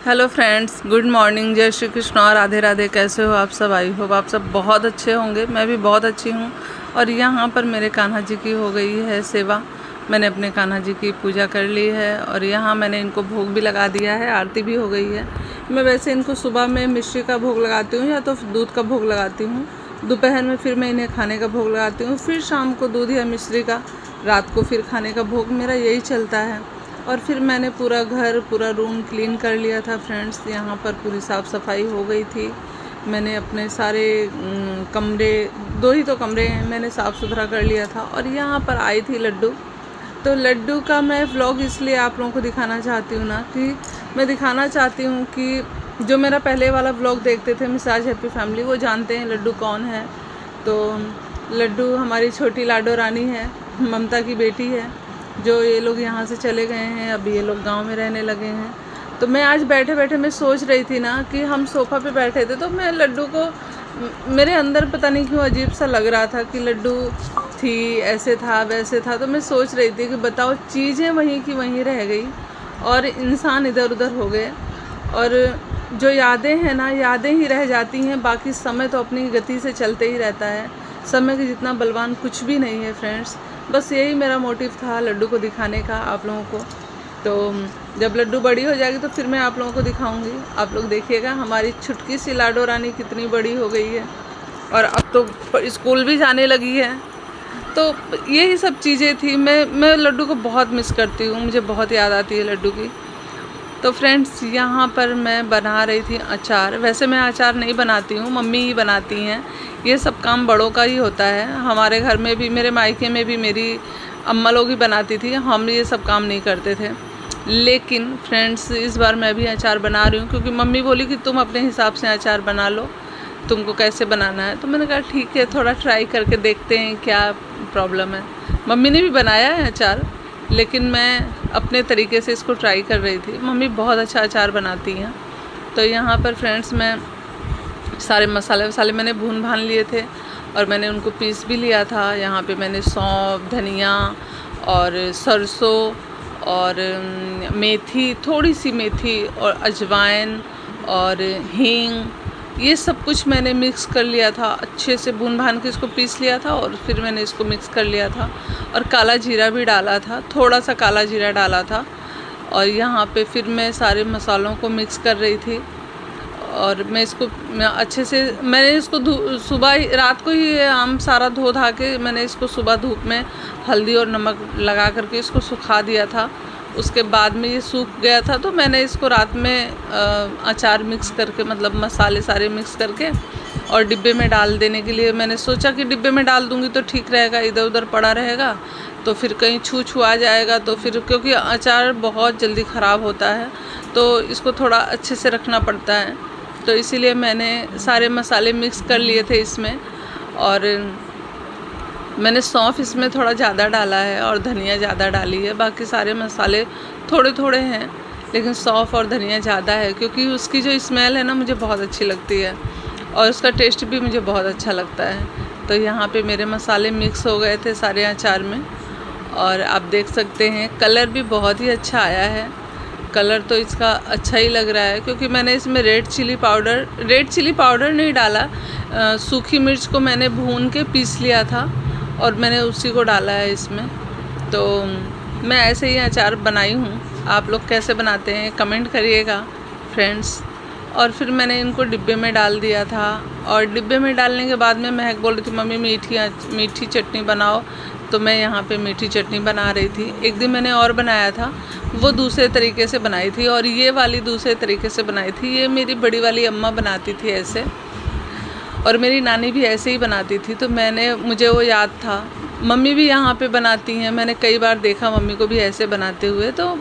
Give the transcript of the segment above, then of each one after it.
Hello friends, good morning, जय श्री कृष्ण और राधे राधे। कैसे हो आप सब? आई होप आप सब बहुत अच्छे होंगे। मैं भी बहुत अच्छी हूँ। और यहाँ पर मेरे कान्हा जी की हो गई है सेवा। मैंने अपने कान्हा जी की पूजा कर ली है और यहाँ मैंने इनको भोग भी लगा दिया है, आरती भी हो गई है। मैं वैसे इनको सुबह में मिश्री का भोग लगाती हूँ या तो दूध का भोग लगाती हूँ, दोपहर में फिर मैं इन्हें खाने का भोग लगाती हूँ, फिर शाम को दूध या मिश्री का, रात को फिर खाने का भोग। मेरा यही चलता है। और फिर मैंने पूरा घर, पूरा रूम क्लीन कर लिया था फ्रेंड्स। यहाँ पर पूरी साफ़ सफाई हो गई थी। मैंने अपने सारे कमरे, 2 ही तो कमरे हैं, मैंने साफ़ सुथरा कर लिया था। और यहाँ पर आई थी लड्डू। तो लड्डू का मैं व्लॉग इसलिए आप लोगों को दिखाना चाहती हूँ ना, कि मैं दिखाना चाहती हूँ कि जो मेरा पहले वाला व्लॉग देखते थे मिसाज हैप्पी फैमिली, वो जानते हैं लड्डू कौन है। तो लड्डू हमारी छोटी लाडो रानी है, ममता की बेटी है। जो ये लोग यहाँ से चले गए हैं, अभी ये लोग गांव में रहने लगे हैं। तो मैं आज बैठे बैठे मैं सोच रही थी ना कि हम सोफ़ा पे बैठे थे, तो मैं लड्डू को, मेरे अंदर पता नहीं क्यों अजीब सा लग रहा था कि लड्डू थी, ऐसे था वैसे था। तो मैं सोच रही थी कि बताओ, चीज़ें वहीं की वहीं रह गई और इंसान इधर उधर हो गए। और जो यादें हैं ना, यादें ही रह जाती हैं, बाकी समय तो अपनी गति से चलते ही रहता है। समय के जितना बलवान कुछ भी नहीं है फ्रेंड्स। बस यही मेरा मोटिव था लड्डू को दिखाने का आप लोगों को। तो जब लड्डू बड़ी हो जाएगी तो फिर मैं आप लोगों को दिखाऊंगी। आप लोग देखिएगा हमारी छुटकी सी लाडो रानी कितनी बड़ी हो गई है और अब तो स्कूल भी जाने लगी है। तो यही सब चीज़ें थी। मैं लड्डू को बहुत मिस करती हूँ, मुझे बहुत याद आती है लड्डू की। तो फ्रेंड्स, यहाँ पर मैं बना रही थी अचार। वैसे मैं अचार नहीं बनाती हूँ, मम्मी ही बनाती हैं। ये सब काम बड़ों का ही होता है। हमारे घर में भी, मेरे मायके में भी मेरी अम्मा लोग ही बनाती थी, हम ये सब काम नहीं करते थे। लेकिन फ्रेंड्स, इस बार मैं भी अचार बना रही हूँ, क्योंकि मम्मी बोली कि तुम अपने हिसाब से अचार बना लो, तुमको कैसे बनाना है। तो मैंने कहा ठीक है, थोड़ा ट्राई करके देखते हैं क्या प्रॉब्लम है। मम्मी ने भी बनाया है अचार, लेकिन मैं अपने तरीके से इसको ट्राई कर रही थी। मम्मी बहुत अच्छा अचार बनाती हैं। तो यहाँ पर फ्रेंड्स, मैं सारे मसाले वसाले मैंने भून भान लिए थे और मैंने उनको पीस भी लिया था। यहाँ पे मैंने सौंफ, धनिया और सरसों और मेथी, थोड़ी सी मेथी और अजवाइन और हींग, ये सब कुछ मैंने मिक्स कर लिया था। अच्छे से भून भान के इसको पीस लिया था और फिर मैंने इसको मिक्स कर लिया था। और काला जीरा भी डाला था, थोड़ा सा काला जीरा डाला था। और यहाँ पे फिर मैं सारे मसालों को मिक्स कर रही थी। और मैं अच्छे से, मैंने इसको सुबह ही, रात को ही आम सारा धो धा के मैंने इसको सुबह धूप में हल्दी और नमक लगा करके इसको सुखा दिया था। उसके बाद में ये सूख गया था, तो मैंने इसको रात में अचार मिक्स करके, मतलब मसाले सारे मिक्स करके और डिब्बे में डाल देने के लिए मैंने सोचा कि डिब्बे में डाल दूँगी तो ठीक रहेगा, इधर उधर पड़ा रहेगा तो फिर कहीं छू आ जाएगा। तो फिर, क्योंकि अचार बहुत जल्दी ख़राब होता है, तो इसको थोड़ा अच्छे से रखना पड़ता है। तो इसीलिए मैंने सारे मसाले मिक्स कर लिए थे इसमें। और मैंने सौंफ इसमें थोड़ा ज़्यादा डाला है और धनिया ज़्यादा डाली है। बाकी सारे मसाले थोड़े थोड़े हैं, लेकिन सौंफ और धनिया ज़्यादा है, क्योंकि उसकी जो स्मेल है ना, मुझे बहुत अच्छी लगती है और उसका टेस्ट भी मुझे बहुत अच्छा लगता है। तो यहाँ पे मेरे मसाले मिक्स हो गए थे सारे अचार में। और आप देख सकते हैं कलर भी बहुत ही अच्छा आया है। कलर तो इसका अच्छा ही लग रहा है, क्योंकि मैंने इसमें रेड चिली पाउडर नहीं डाला। सूखी मिर्च को मैंने भून के पीस लिया था और मैंने उसी को डाला है इसमें। तो मैं ऐसे ही अचार बनाई हूँ। आप लोग कैसे बनाते हैं कमेंट करिएगा फ्रेंड्स। और फिर मैंने इनको डिब्बे में डाल दिया था। और डिब्बे में डालने के बाद में महक बोल रही थी, मम्मी मीठी चटनी बनाओ। तो मैं यहाँ पे मीठी चटनी बना रही थी। एक दिन मैंने और बनाया था, वो दूसरे तरीके से बनाई थी, और ये वाली दूसरे तरीके से बनाई थी। ये मेरी बड़ी वाली अम्मा बनाती थी ऐसे, और मेरी नानी भी ऐसे ही बनाती थी। तो मुझे वो याद था। मम्मी भी यहाँ पे बनाती हैं, मैंने कई बार देखा मम्मी को भी ऐसे बनाते हुए, तो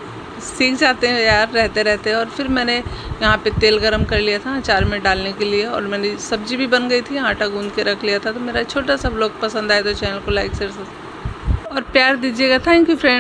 सीख जाते हैं यार रहते रहते। और फिर मैंने यहाँ पे तेल गरम कर लिया था अचार में डालने के लिए, और मेरी सब्जी भी बन गई थी, आटा गूंद के रख लिया था। तो मेरा छोटा सा व्लॉग पसंद आए तो चैनल को लाइक शेयर और प्यार दीजिएगा। Thank you friend.